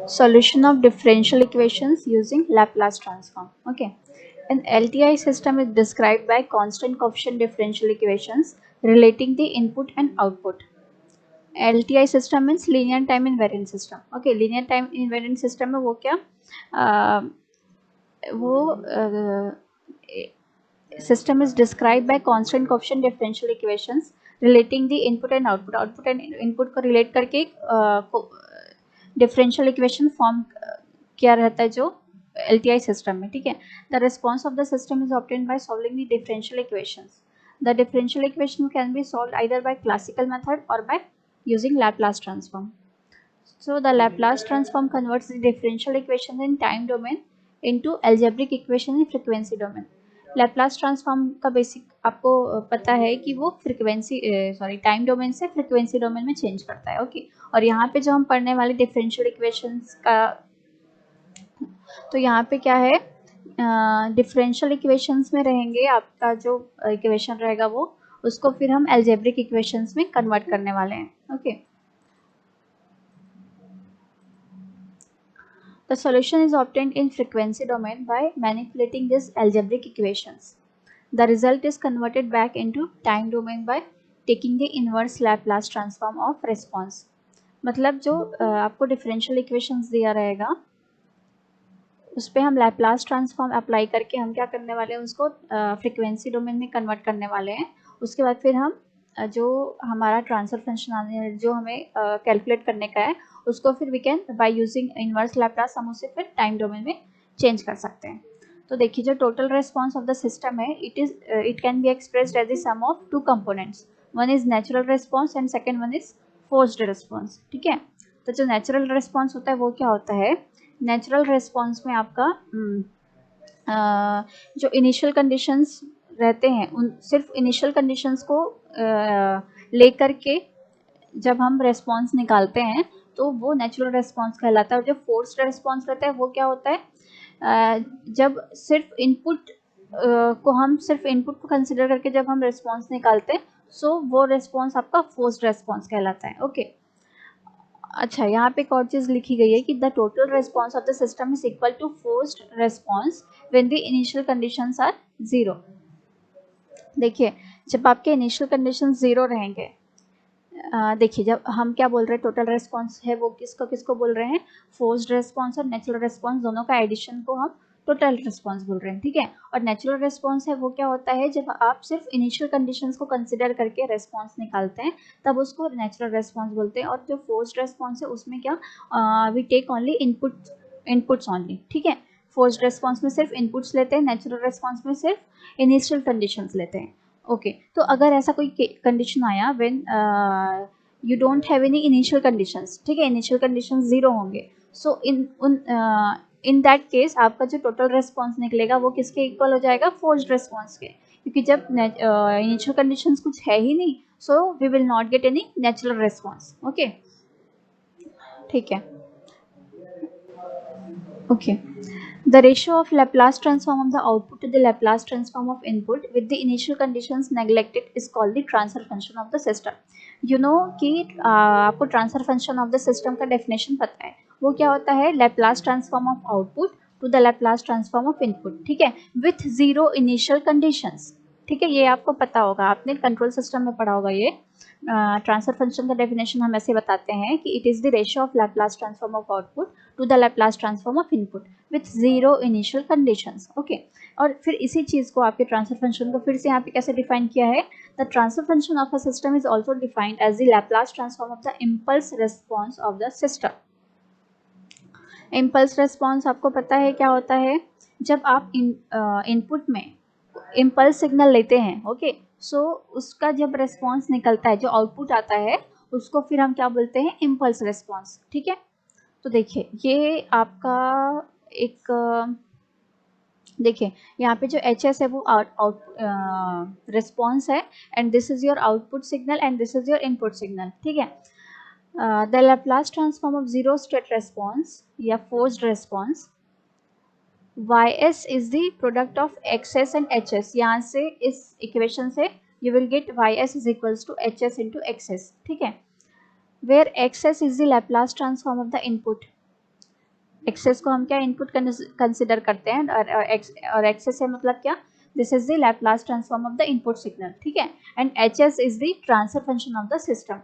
Solution of differential equations using Laplace transform. Okay. An LTI system is described by constant coefficient differential equations relating the input and output. LTI system means linear time invariant system. Okay, linear time invariant system में वो क्या system is described by constant coefficient differential equations relating the input and output. Output and input को relate करके differential equation form किया रहता है जो LTI system में. ठीक है. The response of the system is obtained by solving the differential equations. The differential equation can be solved either by classical method or by using Laplace transform. So the Laplace transform converts the differential equation in time domain into algebraic equation in frequency domain. Laplace transform का basic आपको पता है कि वो frequency time domain से frequency domain में change करता है. ओके. और यहाँ पे जो हम पढ़ने वाले डिफरेंशियल इक्वेशंस का, तो यहाँ पे क्या है, डिफरेंशियल इक्वेशंस में रहेंगे आपका जो इक्वेशन रहेगा वो, उसको फिर हम अलजेब्रिक इक्वेशंस में कन्वर्ट करने वाले हैं. Okay. The solution is obtained in frequency domain by manipulating these algebraic equations. The result is converted back into time domain by taking the inverse Laplace transform of response. मतलब जो आपको differential equations दिया रहेगा उस पर हम Laplace transform apply करके हम क्या करने वाले हैं, उसको फ्रीक्वेंसी डोमेन में कन्वर्ट करने वाले हैं. उसके बाद फिर हम जो हमारा ट्रांसफर फंक्शन जो हमें कैलकुलेट करने का है उसको फिर we can by using inverse Laplace हम उसे फिर टाइम डोमेन में चेंज कर सकते हैं. तो देखिए जो total response of the system है it can be expressed as the sum of two components. One is natural response and second one is forced response. ठीक है. तो जो नेचुरल रेस्पॉन्स होता है वो क्या होता है, नेचुरल रेस्पॉन्स में आपका जो इनिशियल कंडीशंस रहते हैं उन सिर्फ इनिशियल कंडीशंस को लेकर के जब हम रेस्पॉन्स निकालते हैं तो वो नेचुरल रेस्पॉन्स कहलाता है. और जो फोर्स्ड रेस्पॉन्स रहता है वो क्या होता है, जब सिर्फ इनपुट को हम सिर्फ इनपुट को कंसिडर करके जब हम रेस्पॉन्स निकालते हैं सो वो रेस्पॉन्स आपका फोर्स्ड रेस्पॉन्स कहलाता है. ओके. अच्छा, यहाँ पे एक और चीज़ लिखी गई है कि the total response of the system is equal to forced response when the initial conditions are zero. देखिए जब आपके इनिशियल कंडीशन जीरो रहेंगे, देखिए जब हम क्या बोल रहे हैं, टोटल रेस्पॉन्स है वो किसको बोल रहे हैं, फोर्स्ड रेस्पॉन्स और नेचुरल रेस्पॉन्स दोनों का एडिशन को हम टोटल रेस्पॉन्स बोल रहे हैं. ठीक है. और नेचुरल रेस्पॉन्स है वो क्या होता है, जब आप सिर्फ इनिशियल कंडीशंस को कंसिडर करके रेस्पॉन्स निकालते हैं तब उसको नेचुरल रेस्पॉन्स बोलते हैं. और जो फोर्स्ड रेस्पॉन्स है उसमें क्या, we take only inputs only. ठीक है. फोर्स्ड रेस्पॉन्स में सिर्फ इनपुट्स लेते हैं, नेचुरल रेस्पॉन्स में सिर्फ इनिशियल कंडीशंस लेते हैं. ओके. तो अगर ऐसा कोई कंडीशन आया when you don't have any initial conditions, ठीक है, इनिशियल कंडीशंस जीरो होंगे, सो इन दैट केस आपका जो टोटल रेस्पॉन्स निकलेगा वो किसके इक्वल हो जाएगा, फोर्स्ड रेस्पॉन्स के. क्योंकि जब इनिशियल कंडीशंस कुछ है ही नहीं so we will not get any natural response. Okay. ठीक है. Okay. The ratio of Laplace transform of the output to the Laplace transform of input with the initial conditions neglected is called the transfer function of the system. You know कि आपको transfer function of the system का definition पता है, वो क्या होता है, Laplace transform of output to the Laplace transform of input. ठीक है. With zero initial conditions. ठीक है. ये आपको पता होगा, आपने कंट्रोल सिस्टम में पढ़ा होगा ये. ट्रांसफर फंक्शन का डेफिनेशन हम ऐसे बताते हैं कि it is the ratio of Laplace transform of output to the Laplace transform of input with zero initial conditions. Okay. और फिर इसी चीज़ को आपके ट्रांसफर फंक्शन को फिर से यहाँ पे कैसे डिफाइन किया है, the transfer function of a system is also defined as the Laplace transform of the impulse response of the system. Impulse response आपको पता है क्या होता है, जब आप इनपुट में इम्पल्स सिग्नल लेते हैं. ओके. सो उसका जब रेस्पॉन्स निकलता है, जो आउटपुट आता है उसको फिर हम क्या बोलते हैं, इम्पल्स रेस्पॉन्स. ठीक है. तो देखिए ये आपका एक देखिए यहाँ पे जो HS है वो आउट रिस्पॉन्स है and this is your output signal and this is your input signal. ठीक है. The Laplace transform of zero state response या forced response YS is the product of XS and HS. यहाँ से इस equation से you will get YS is equals to HS into XS. ठीक है. Where XS is the Laplace transform of the input. X S को हम क्या input consider करते हैं, और एक्सेस है मतलब क्या, this is the Laplace transform of the input signal, ठीक है। And H S is the transfer function of the system.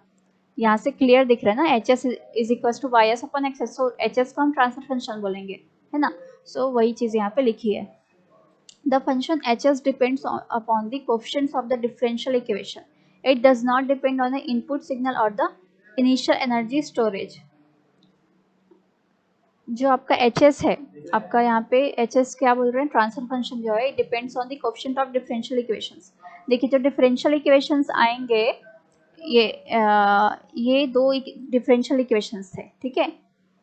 यहाँ से क्लियर दिख रहा है ना, H S is equal to Y S upon X S, so H S को हम ट्रांसफर फंक्शन बोलेंगे, है ना। सो वही चीज़ यहाँ पे लिखी है। The function hs depends upon the coefficients of the differential equation. It does not depend on the input signal or the initial energy storage. जो आपका एच है, आपका यहाँ पे एच क्या बोल रहे हैं, ट्रांसफर फंक्शन जो है depends on the coefficient of differential equations. देखिए जो डिफरेंशियल इक्वेशंस आएंगे, ये दो डिफरेंशियल इक्वेशंस थे, ठीक है,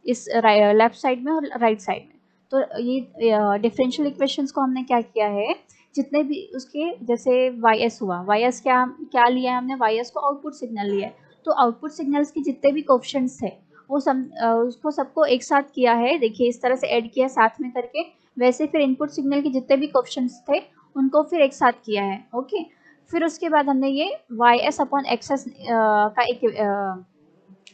इस लेफ्ट साइड में और राइट साइड में। तो ये डिफरेंशियल इक्वेशंस को हमने क्या किया है, जितने भी उसके जैसे वाई एस हुआ, वाई एस क्या क्या लिया है हमने, वाई एस को आउटपुट सिग्नल लिया है। तो आउटपुट सिग्नल्स के जितने भी कोएफिशिएंट्स थे वो उसको सबको एक साथ किया है, देखिए इस तरह से ऐड किया साथ में करके। वैसे फिर इनपुट सिग्नल के जितने भी कोएफिशिएंट्स थे उनको फिर एक साथ किया है, ओके। फिर उसके बाद हमने ये वाई एस अपॉन एक्सेस का एक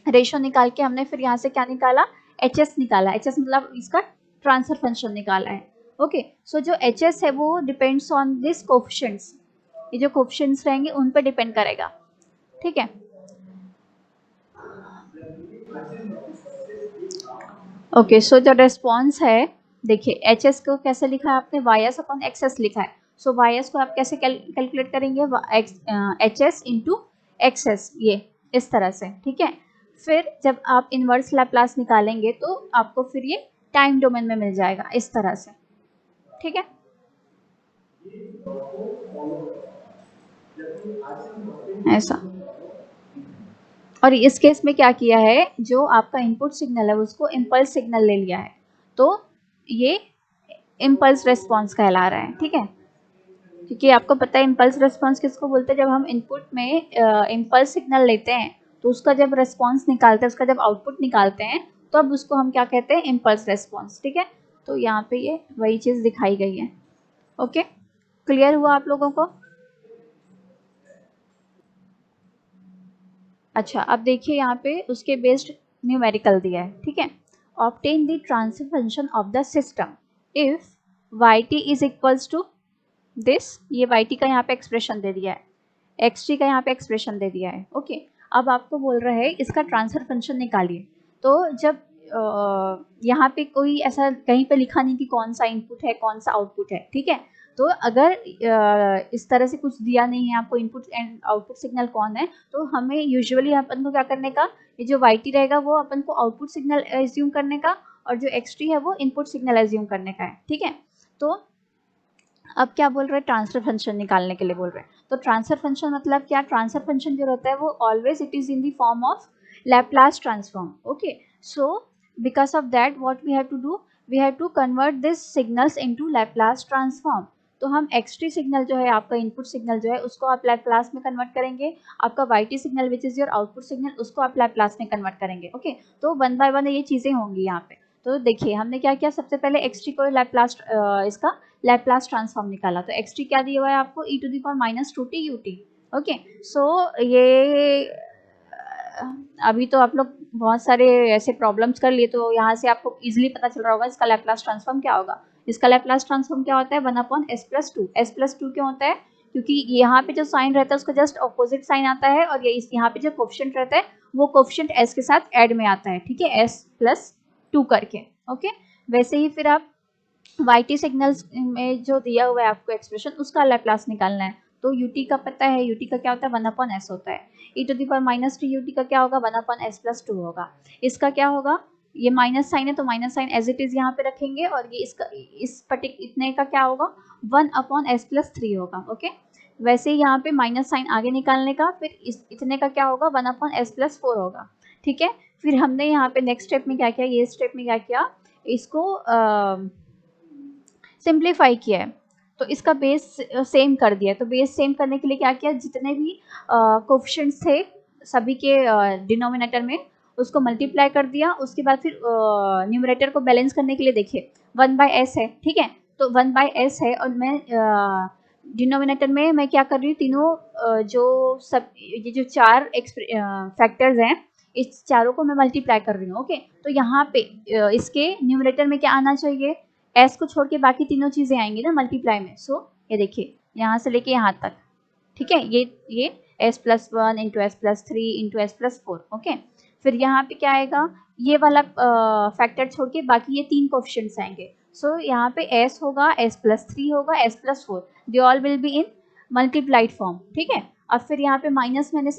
रेशो निकाल के हमने फिर यहाँ से क्या निकाला, एच एस निकाला। एच एस मतलब इसका ट्रांसफर फंक्शन निकाला है, ओके। सो जो एच एस है वो डिपेंड्स ऑन दिस कोएफिशिएंट्स, ये जो कोएफिशिएंट्स रहेंगे उन पर डिपेंड करेगा, ठीक है। ओके, सो जो रेस्पॉन्स है, देखिए एच एस को कैसे लिखा है आपने, Y S upon X S लिखा है। सो वाई एस को आप कैसे कैलकुलेट करेंगे, H S into x S, ये इस तरह से, ठीक है। फिर जब आप इनवर्स लैप्लास निकालेंगे तो आपको फिर ये टाइम डोमेन में मिल जाएगा इस तरह से, ठीक है। ऐसा, और इस केस में क्या किया है, जो आपका इनपुट सिग्नल है उसको इम्पल्स सिग्नल ले लिया है, तो ये इम्पल्स रेस्पॉन्स कहला रहा है, ठीक है। क्योंकि आपको पता है इम्पल्स रेस्पॉन्स किसको बोलते हैं, जब हम इनपुट में इम्पल्स सिग्नल लेते हैं तो उसका जब रेस्पॉन्स निकालते हैं, उसका जब आउटपुट निकालते हैं तो अब उसको हम क्या कहते हैं, इम्पल्स रेस्पॉन्स, ठीक है। तो यहाँ पे ये वही चीज़ दिखाई गई है, ओके। क्लियर हुआ आप लोगों को? अच्छा, अब देखिए यहाँ पे उसके बेस्ड न्यूमेरिकल दिया है, ठीक है। Obtain the transfer function of the system if Y T is equals to this, ये वाई टी का यहाँ पे एक्सप्रेशन दे दिया है, एक्स टी का यहाँ पे एक्सप्रेशन दे दिया है, ओके। अब आपको बोल रहा है इसका ट्रांसफर फंक्शन निकालिए। तो जब यहाँ पे कोई ऐसा कहीं पे लिखा नहीं कि कौन सा इनपुट है कौन सा आउटपुट है, ठीक है। तो अगर इस तरह से कुछ दिया नहीं है आपको, इनपुट एंड आउटपुट सिग्नल कौन है, तो हमें यूजुअली अपन को क्या करने का, ये जो वाई टी रहेगा वो अपन को आउटपुट सिग्नल एज्यूम करने का, और जो एक्स टी है वो इनपुट सिग्नल एज्यूम करने का है, ठीक है। तो अब क्या बोल रहे हैं, ट्रांसफर फंक्शन निकालने के लिए बोल रहे हैं। तो ट्रांसफर फंक्शन मतलब क्या, ट्रांसफर फंक्शन जो रहता है वो always it is in the form of Laplace transform, okay. So because of that what we have to do, we have to convert this signals into Laplace transform. तो हम x T signal जो है आपका input signal जो है उसको आप Laplace में कन्वर्ट करेंगे, आपका Y T signal which is your output signal उसको आप लैप्लास में कन्वर्ट करेंगे, ओके। तो वन बाय वन ये चीज़ें होंगी यहाँ पे। तो देखिए हमने क्या किया, सबसे पहले एक्स टी को लैप्लास इसका लैप्लास ट्रांसफॉर्म निकाला। तो एक्स टी क्या दिया हुआ है आपको, E to the power minus two T U T, okay. So ये अभी तो आप लोग बहुत सारे ऐसे प्रॉब्लम्स कर लिए, तो यहाँ से आपको इजीली पता चल रहा होगा इसका लैप्लास ट्रांसफॉर्म क्या होगा। इसका लैप्लास ट्रांसफॉर्म क्या होता है, one upon S plus to. S plus to क्यों होता है, क्योंकि यहाँ पे जो साइन रहता है उसका जस्ट ऑपोजिट साइन आता है, और ये यहाँ पे जो कोफिशिएंट रहता है वो कोफिशिएंट एस के साथ ऐड में आता है, ठीक है, एस प्लस टू करके, ओके। वैसे ही फिर आप वाई टी सिग्नल्स में जो दिया हुआ है आपको एक्सप्रेशन उसका लैप्लास निकालना है। तो यू टी का पता है, यू टी का क्या होता है, वन अपॉन एस होता है। E to the power minus T U T का क्या होगा, one upon S plus two होगा। इसका क्या होगा, ये माइनस साइन है तो minus sign as it is यहाँ पे रखेंगे, और ये इसका इस इतने का क्या होगा, one upon S plus three होगा, ओके। वैसे ही यहाँ पे माइनस साइन आगे निकालने का, फिर इतने का क्या होगा, one upon S plus four होगा, ठीक है। फिर हमने यहाँ पे नेक्स्ट स्टेप में क्या किया, ये स्टेप में क्या किया, इसको सिंप्लीफाई किया है। तो इसका बेस सेम कर दिया। तो बेस सेम करने के लिए क्या किया, जितने भी कोफिशिएंट्स थे सभी के डिनोमिनेटर में उसको मल्टीप्लाई कर दिया। उसके बाद फिर न्यूमरेटर को बैलेंस करने के लिए देखिए वन बाय एस है, ठीक है। तो वन बाय एस है, और मैं डिनोमिनेटर में मैं क्या कर रही हूँ, तीनों जो सब ये जो चार फैक्टर्स हैं इस चारों को मैं मल्टीप्लाई कर रही हूँ। ओके, तो यहाँ पे इसके न्यूमरेटर में क्या आना चाहिए, एस को छोड़ के बाकी तीनों चीजें आएंगी ना मल्टीप्लाई में। सो ये देखिए यहाँ से लेके यहाँ तक, ठीक है, ये s+1 into s+3 into s+4। Okay, फिर यहाँ पे क्या आएगा, ये वाला फैक्टर छोड़ के बाकी ये तीन कोएफिशिएंट्स आएंगे। सो यहाँ पे s होगा, s+3 होगा, s+4, they all will be in multiplied form. ठीक है, अब फिर यहाँ पे माइनस मैंने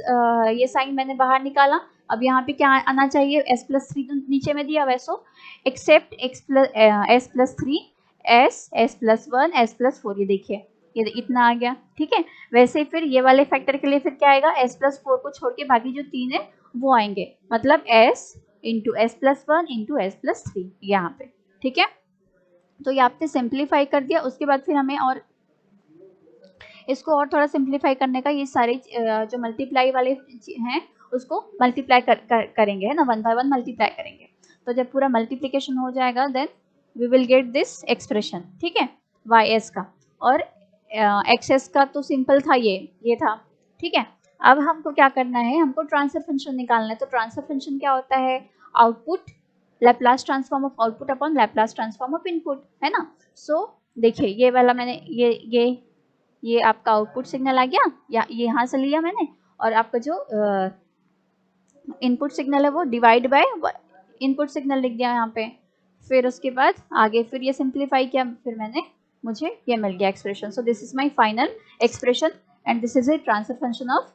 ये साइन मैंने बाहर निकाला। अब यहाँ पे क्या आना चाहिए, s+3 तो नीचे में दिया vaso, accept s+3 s+1 s+4, ये देखिए ये इतना आ गया। ठीक है, वैसे फिर ये वाले फैक्टर के लिए फिर क्या आएगा, s+4 को छोड़ के बाकी जो तीन है वो आएंगे, मतलब s into s+1 into s+3 यहाँ पे। ठीक है, तो ये आपने सिंप्लीफाई कर दिया। उसके बाद फिर हमें और इसको और थोड़ा सिंप्लीफाई करने का, ये सारे जो मल्टीप्लाई वाले हैं उसको मल्टीप्लाई करेंगे, है ना, 1 बाय 1 मल्टीप्लाई करेंगे। तो जब पूरा मल्टीप्लिकेशन हो जाएगा then we will get this expression. ठीक है, ys का, और xs का तो सिंपल था, ये था। ठीक है, अब हमको क्या करना है, हमको ट्रांसफर फंक्शन निकालना है। तो ट्रांसफर फंक्शन क्या होता है, output Laplace transform of output upon Laplace transform of input, है ना। सो देखिए ये वाला मैंने ये आपका आउटपुट सिग्नल आ गया, या ये यहाँ से लिया मैंने, और आपका जो इनपुट सिग्नल है वो डिवाइड बाय इनपुट सिग्नल लिख दिया यहाँ पे। फिर उसके बाद आगे फिर ये सिंप्लीफाई किया, फिर मैंने मुझे ये मिल गया expression. So this is my final expression and this is a transfer function of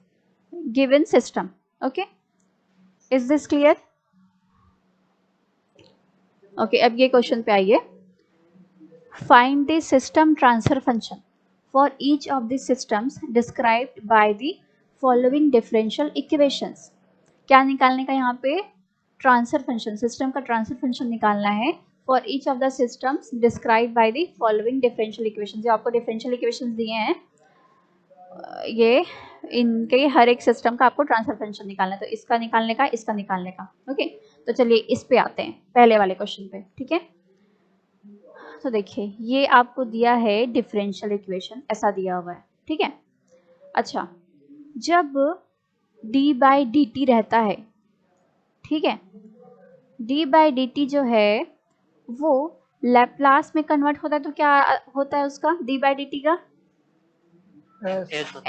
given system. Okay, is this clear? Okay, अब ये क्वेश्चन पे आइए, find the system transfer function for each of the systems described by the following differential equations। क्या निकालने का यहाँ पे, transfer function, system का ट्रांसफर फंक्शन निकालना है for each of the systems described by the following differential equations। जो आपको differential equations दिए हैं, ये इनके हर एक सिस्टम का आपको ट्रांसफर फंक्शन निकालना है। तो इसका निकालने का, इसका निकालने का। ओके, तो चलिए इस पे आते हैं, पहले वाले क्वेश्चन पे। ठीक है, तो देखिए ये आपको दिया है डिफरेंशियल इक्वेशन, ऐसा दिया हुआ है। ठीक है, अच्छा, जब d/dt रहता है, ठीक है, d/dt जो है वो लैप्लास में कन्वर्ट होता है, तो क्या होता है उसका, d/dt का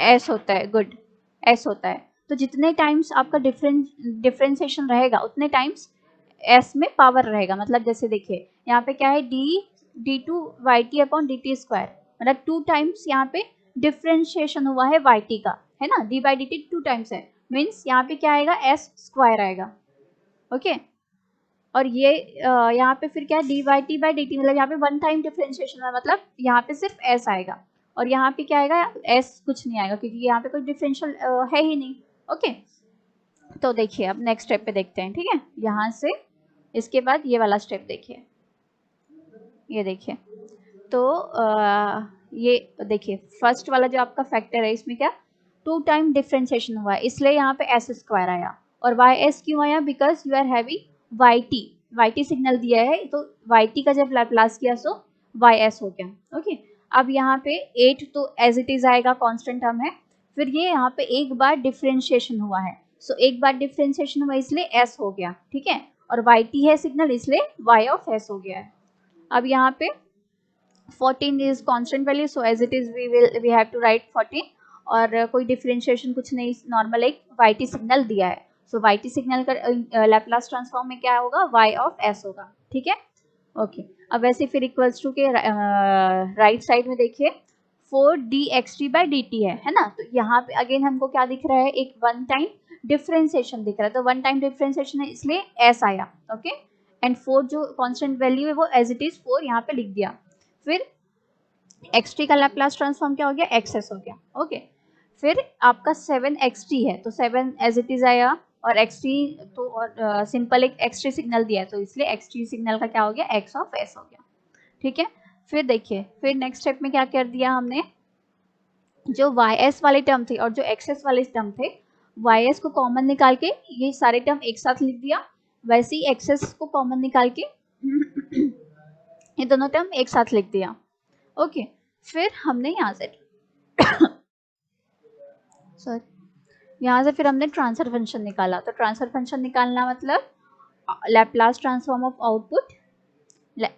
s होता है। गुड, s होता है। तो जितने टाइम्स आपका डिफरेंशिएशन रहेगा उतने टाइम्स s में पावर रहेगा। मतलब जैसे देखिए यहाँ पे क्या है, d2yt अपॉन dt स्क्वायर, मतलब 2 टाइम्स यहाँ पे डिफरेंशिएशन हुआ है yt का, है ना, d/dt 2 टाइम्स है, मीन्स यहाँ पे क्या आएगा, s स्क्वायर आएगा। ओके, और ये यहाँ पे फिर क्या है, dy/dt, मतलब यहाँ पे 1 टाइम डिफरेंशिएशन है, मतलब यहाँ पे सिर्फ s आएगा, और यहाँ पे क्या आएगा, s कुछ नहीं आएगा, क्योंकि यहाँ पे कोई डिफरेंशियल है ही नहीं। ओके, तो देखिए अब नेक्स्ट स्टेप पे देखते हैं। ठीक है, यहाँ से इसके बाद ये वाला स्टेप देखिए, ये देखिए, तो ये देखिए फर्स्ट वाला जो आपका फैक्टर है, इसमें क्या 2 टाइम डिफरेंशिएशन हुआ है, इसलिए यहाँ पे s स्क्वायर आया। और ys क्यों आया, because you are having yt signal दिया है, तो yt का जब लैप्लास किया सो ys हो गया। ओके, अब यहाँ पे 8 तो एज इट इज आएगा, कांस्टेंट टर्म है। फिर ये यहाँ पे एक बार डिफरेंशिएशन हुआ है, सो एक बार डिफरेंशिएशन हुआ इसलिए s हो गया। ठीक है, और yt है सिग्नल, इसलिए y ऑफ s हो गया है। अब यहाँ पे 14 is constant value, so as it is we have to write 14, और कोई डिफरेंशिएशन कुछ नहीं, नॉर्मल एक yt सिग्नल दिया है, सो yt सिग्नल का लैप्लास ट्रांसफॉर्म में क्या होगा, y ऑफ s होगा। ठीक है, ओके, अब वैसे फिर इक्वल्स टू के राइट साइड में देखिए 4dxt/dt है ना, तो यहाँ पे अगेन हमको क्या दिख रहा है, एक 1 टाइम डिफरेंशिएशन दिख रहा है, तो 1 टाइम डिफरेंशिएशन है इसलिए s आया। ओके, एंड 4 जो कांस्टेंट वैल्यू है वो एज इट इज 4 यहाँ पे लिख दिया। फिर xt का लैप्लास ट्रांसफॉर्म क्या हो गया, xs हो गया। ओके, फिर आपका 7xt है, तो 7 एज इट इज आया, और xt तो और सिंपल एक xt सिग्नल दिया है, तो इसलिए xt सिग्नल का क्या हो गया, x ऑफ s हो गया। ठीक है, फिर देखिए फिर नेक्स्ट स्टेप में क्या कर दिया हमने, जो ys वाले टर्म थे और जो xs वाले टर्म थे, ys को कॉमन निकाल के ये सारे टर्म एक साथ लिख दिया, वैसे ही xs को कॉमन निकाल के ये दोनों टर्म एक साथ लिख दिया। ओके, फिर हमने यहाँ से सॉरी यहाँ से फिर हमने ट्रांसफर फंक्शन निकाला, तो ट्रांसफर फंक्शन निकालना मतलब Laplace transform of output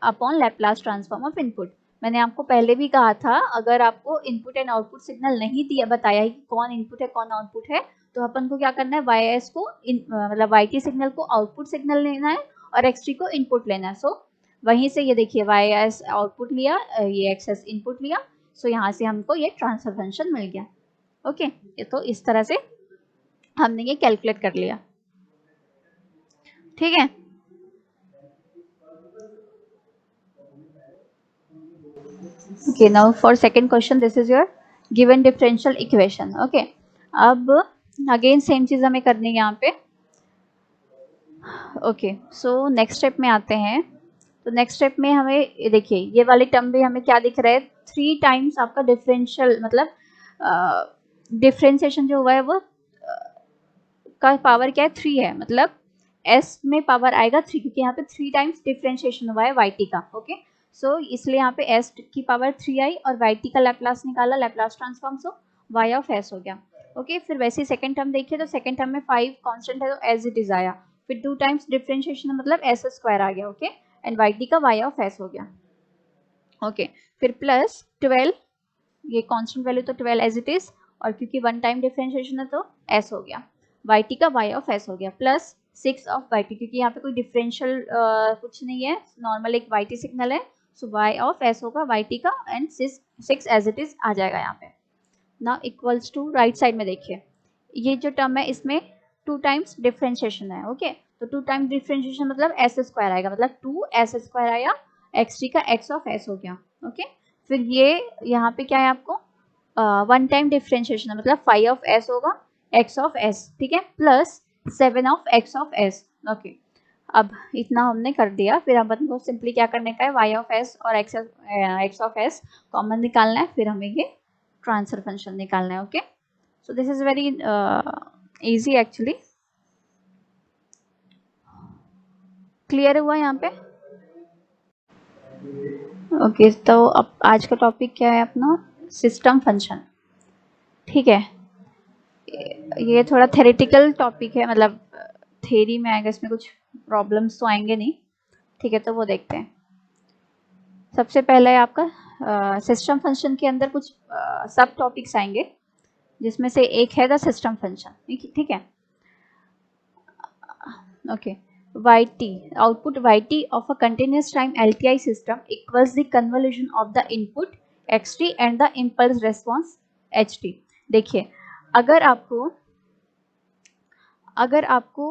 upon Laplace transform of input. मैंने आपको पहले भी कहा था, अगर आपको इनपुट एंड आउटपुट सिग्नल नहीं दिया बताया है कि कौन इनपुट है कौन आउटपुट है, तो अपन को क्या करना है, वाई एस को मतलब वाई टी सिग्नल को आउटपुट सिग्नल लेना है और एक्स टी को इनपुट लेना है। सो वहीं से ये देखिए वाई एस आउटपुट लिया, ये एक्स एस इनपुट लिया, सो यहाँ से हमको ये ट्रांसफर फंक्शन मिल गया। ओके, ये तो इस तरह से हमने ये कैलकुलेट कर लिया, ठीक है। Okay, now for second question, this is your given differential equation. Okay, अब अगेन सेम चीज हमें करनी है यहाँ पे। ओके, सो नेक्स्ट स्टेप में आते हैं। तो नेक्स्ट स्टेप में हमें देखिए ये वाले टर्म भी हमें क्या दिख रहा है, 3 टाइम्स आपका डिफरेंशियल मतलब डिफरेंशिएशन जो हुआ है वो का पावर क्या है, 3 है, मतलब s में पावर आएगा 3, क्योंकि यहाँ पे 3 टाइम्स डिफरेंशिएशन हुआ है yt का। ओके, सो इसलिए यहाँ पे s की पावर 3 आई और yt का लैप्लास निकाला, Laplace transform, so y of s हो गया। ओके, फिर वैसे ही सेकंड टर्म देखिए, तो सेकंड टर्म में 5 कांस्टेंट है तो एज इट इज आया, फिर 2 टाइम्स डिफरेंशिएशन मतलब s स्क्वायर आ गया। ओके, एंड yt का y ऑफ s हो गया। ओके, फिर प्लस 12, ये कांस्टेंट वैल्यू तो 12 एज इट इज, और क्योंकि 1 टाइम डिफरेंशिएशन है तो s हो गया, yt का y ऑफ s हो गया, प्लस 6 ऑफ yt, क्योंकि यहाँ पे कोई डिफरेंशियल कुछ नहीं है, नॉर्मल एक yt सिग्नल है, सो y ऑफ s होगा yt का, एंड 6 एज इट इज आ जाएगा यहाँ पे। Now equals to right side में देखिए, ये जो टर्म है इसमें 2 टाइम्स डिफरेंशिएशन है। ओके, तो 2 टाइम्स डिफरेंशिएशन मतलब s स्क्वायर आएगा, मतलब 2s स्क्वायर आया, xt का x ऑफ s हो गया। ओके, फिर ये यहाँ पे क्या है आपको 1 टाइम डिफरेंशिएशन है, मतलब 5 ऑफ s होगा x ऑफ s, ठीक है, plus 7 of x of s। Okay, अब इतना हमने कर दिया, फिर अपन को सिंपली क्या करने का है, y ऑफ s और x ऑफ s कॉमन निकालना है, फिर हमें ये ट्रांसफर फंक्शन निकालना है। Okay, so this is very easy actually. Clear हुआ यहाँ पे? ओके, तो अब आज का टॉपिक क्या है अपना, सिस्टम फंक्शन, ठीक है। ये थोड़ा थेरेटिकल टॉपिक है, मतलब थेरी में आएगा, इसमें कुछ प्रॉब्लम्स तो आएंगे नहीं, ठीक है, तो वो देखते हैं। सबसे पहले आपका सिस्टम फंक्शन के अंदर कुछ सब टॉपिक्स आएंगे, जिसमें से एक है द सिस्टम फंक्शन, ठीक है। Okay, yt output yt of a continuous time LTI system equals the convolution of the input xt and the impulse response ht। देखिए, अगर आपको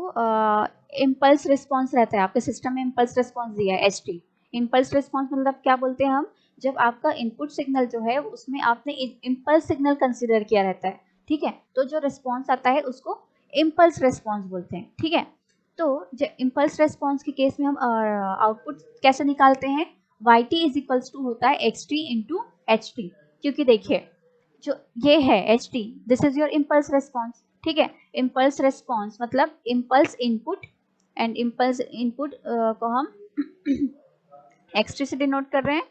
इम्पल्स रिस्पॉन्स रहता है, आपके सिस्टम में इम्पल्स रिस्पॉन्स दिया है ht, इम्पल्स रिस्पॉन्स मतलब क्या बोलते हैं हम, जब आपका इनपुट सिग्नल जो है उसमें आपने इम्पल्स सिग्नल कंसिडर किया रहता है, ठीक है, तो जो रिस्पॉन्स आता है उसको इम्पल्स रिस्पॉन्स बोलते हैं, ठीक है। तो जब इम्पल्स रिस्पॉन्स के केस में हम आउटपुट कैसे निकालते हैं, yt इज इक्वल्स टू होता है xt इंटू एच टी, क्योंकि देखिए जो ये है H T, this is your impulse response, ठीक है। इम्पल्स रिस्पॉन्स मतलब impulse input, and impulse input को हम एक्स टी से डिनोट कर रहे हैं,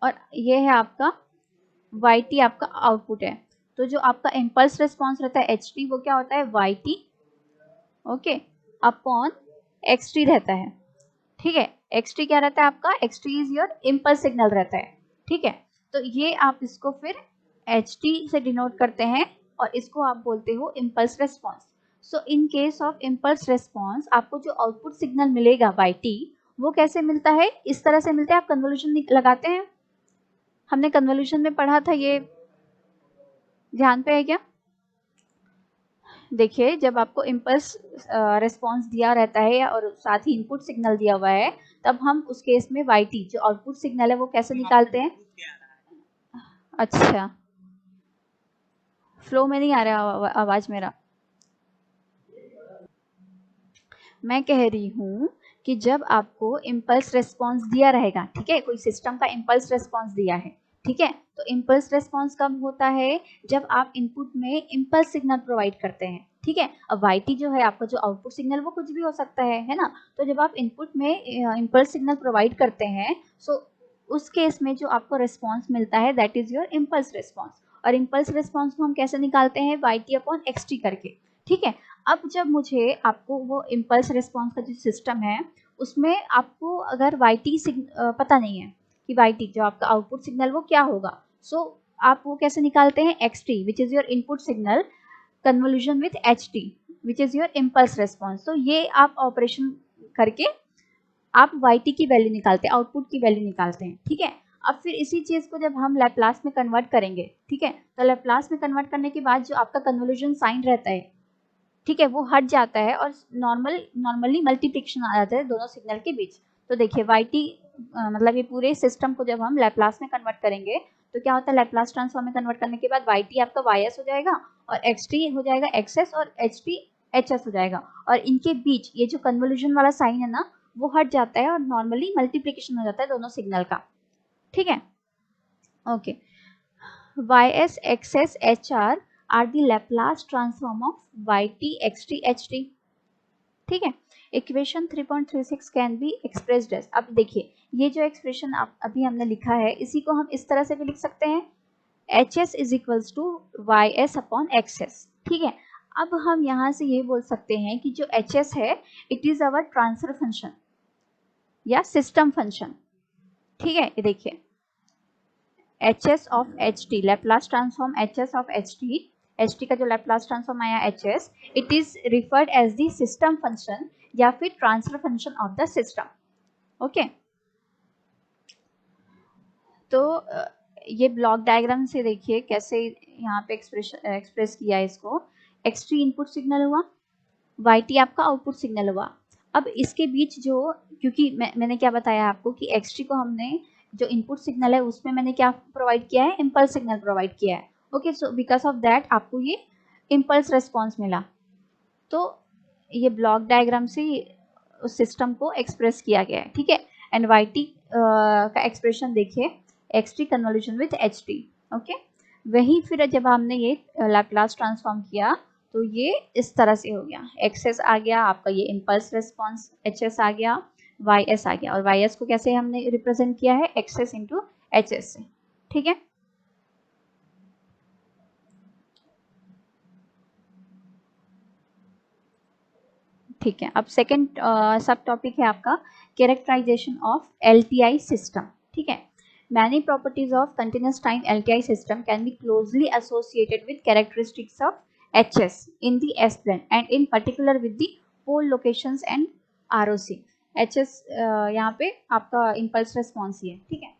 और ये है आपका वाई टी आपका आउटपुट है। तो जो आपका इम्पल्स रिस्पॉन्स रहता है एच टी, वो क्या होता है Y T, okay, upon X T रहता है, ठीक है। एक्स टी क्या रहता है आपका, x T is your impulse signal रहता है, ठीक है। तो ये आप इसको फिर एच टी से डिनोट करते हैं, और इसको आप बोलते हो impulse response. So in case of impulse response आपको जो आउटपुट सिग्नल मिलेगा वाई टी, वो कैसे मिलता है, इस तरह से मिलता है, आप कन्वोल्यूशन लगाते हैं, हमने कन्वोल्यूशन में पढ़ा था, ये ध्यान पे है क्या? देखिए, जब आपको इम्पल्स रिस्पॉन्स दिया रहता है और साथ ही इनपुट सिग्नल दिया हुआ है, तब हम उस केस में वाई टी जो आउटपुट सिग्नल है वो कैसे निकालते हैं। अच्छा, फ्लो में नहीं आ रहा आवाज मेरा। मैं कह रही हूँ कि जब आपको इम्पल्स रिस्पॉन्स दिया रहेगा, ठीक है, कोई सिस्टम का इम्पल्स रिस्पॉन्स दिया है, ठीक है, तो इम्पल्स रिस्पॉन्स कब होता है, जब आप इनपुट में इम्पल्स सिग्नल प्रोवाइड करते हैं, ठीक है। अब वाईटी जो है आपका जो आउटपुट सिग्नल, वो कुछ भी हो सकता है ना। तो जब आप इनपुट में इम्पल्स सिग्नल प्रोवाइड करते हैं, सो उस केस में जो आपको रिस्पॉन्स मिलता है that is your impulse response. और इम्पल्स रिस्पॉन्स को हम कैसे निकालते हैं, Y T upon X T करके, ठीक है। अब जब मुझे आपको वो इम्पल्स रिस्पॉन्स का जो सिस्टम है उसमें आपको अगर वाईटी पता नहीं है कि वाईटी जो आपका आउटपुट सिग्नल वो क्या होगा, सो आप वो कैसे निकालते हैं, xt which is your input signal convolution with ht which is your impulse response. तो ये आप ऑपरेशन करके आप yt की वैल्यू निकालते हैं, आउटपुट की वैल्यू निकालते हैं, ठीक है। अब फिर इसी चीज को जब हम लैप्लास में कन्वर्ट करेंगे, ठीक है, तो लैप्लास में कन्वर्ट करने के बाद जो आपका कन्वोल्यूशन साइन रहता है, ठीक है, वो हट जाता है और नॉर्मली मल्टीप्लिकेशन आ जाता है दोनों सिग्नल के बीच। तो देखिए yt मतलब ये पूरे सिस्टम को जब हम लैप्लास में कन्वर्ट करेंगे तो क्या होता है, लैप्लास ट्रांसफॉर्म में कन्वर्ट करने के बाद yt आपका ys हो जाएगा और xt हो जाएगा xs और ht hs हो जाएगा, और इनके बीच ये जो कन्वोल्यूशन वाला साइन है ना वो हट जाता है और नॉर्मली मल्टीप्लिकेशन हो जाता है दोनों सिग्नल का, ठीक है। Okay, ys xs hr are the Laplace transform of yt xt ht, ठीक है। Equation 3.36 can be expressed as, अब देखिए ये जो एक्सप्रेशन अभी हमने लिखा है इसी को हम इस तरह से भी लिख सकते हैं, hs is equals to ys upon xs, ठीक है। अब हम यहाँ से ये बोल सकते हैं कि जो hs है it is our transfer function या सिस्टम फंक्शन, ठीक है। ये देखिए hs of ht, Laplace transform hs of ht का जो लैप्लास ट्रांसफॉर्म आया hs, it is referred as the system function या फिर transfer function of the system, okay. तो ये ब्लॉक डायग्राम से देखिए कैसे यहाँ पे एक्सप्रेस किया है इसको, xt इनपुट सिग्नल हुआ, yt आपका आउटपुट सिग्नल हुआ। अब इसके बीच जो, क्योंकि मैंने क्या बताया आपको कि xt को हमने जो इनपुट सिग्नल है उसमें मैंने क्या प्रोवाइड किया है, इम्पल्स सिग्नल प्रोवाइड किया है, okay. So because of that आपको ये इम्पल्स रेस्पॉन्स मिला। तो ये ब्लॉक डायग्राम से उस सिस्टम को एक्सप्रेस किया गया है, ठीक है। एंड yt का एक्सप्रेशन देखिए, xt convolution with ht, okay. वही फिर जब हमने ये लैप्लास ट्रांसफॉर्म किया तो ये इस तरह से हो गया, xs आ गया आपका, ये इम्पल्स रेस्पॉन्स hs आ गया, ys आ गया, और ys को कैसे हमने रिप्रेजेंट किया है, xs इंटू hs से, ठीक है। ठीक है, अब सेकंड सब टॉपिक है आपका कैरेक्टराइजेशन ऑफ LTI सिस्टम, ठीक है। Many properties of continuous time LTI system can be closely associated with characteristics of HS in the S plane and in particular with the pole locations and ROC. HS यहाँ पे आपका impulse response ही है, ठीक है।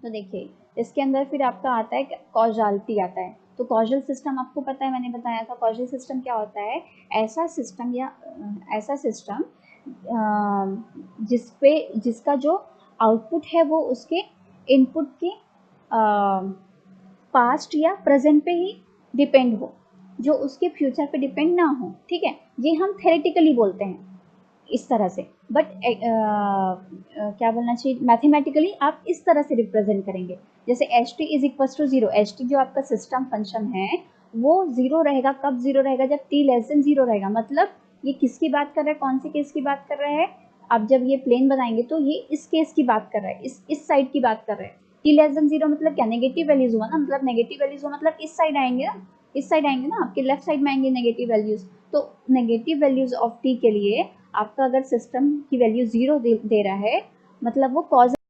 तो देखिए इसके अंदर फिर आपका आता है कॉजलिटी आता है। तो कॉजल सिस्टम आपको पता है, मैंने बताया था कॉजल सिस्टम क्या होता है, ऐसा सिस्टम या ऐसा सिस्टम जिसका जो आउटपुट है वो उसके इनपुट के पास्ट या प्रेजेंट पे ही डिपेंड हो, जो उसके फ्यूचर पे डिपेंड ना हो, ठीक है। ये हम थेरेटिकली बोलते हैं इस तरह से, बट क्या बोलना चाहिए, मैथमेटिकली आप इस तरह से रिप्रेजेंट करेंगे, जैसे ht is equal to 0, ht जो आपका सिस्टम फंक्शन है वो 0 रहेगा, कब 0 रहेगा, जब t लेस देन 0 रहेगा। मतलब ये किसकी बात कर रहा है, कौन से केस की बात कर रहा है, आप जब ये प्लेन बनाएंगे तो ये इस केस की बात कर रहा है, इस साइड की बात कर रहा है। t लेस देन 0 मतलब क्या, नेगेटिव वैल्यूज हुआ ना, मतलब नेगेटिव वैल्यूज हुआ मतलब इस साइड आएंगे ना, इस साइड आएंगे ना, आपके लेफ्ट साइड में आएंगे नेगेटिव वैल्यूज। तो नेगेटिव वैल्यूज ऑफ t के लिए आपका अगर सिस्टम की वैल्यू 0 दे रहा है मतलब वो कॉज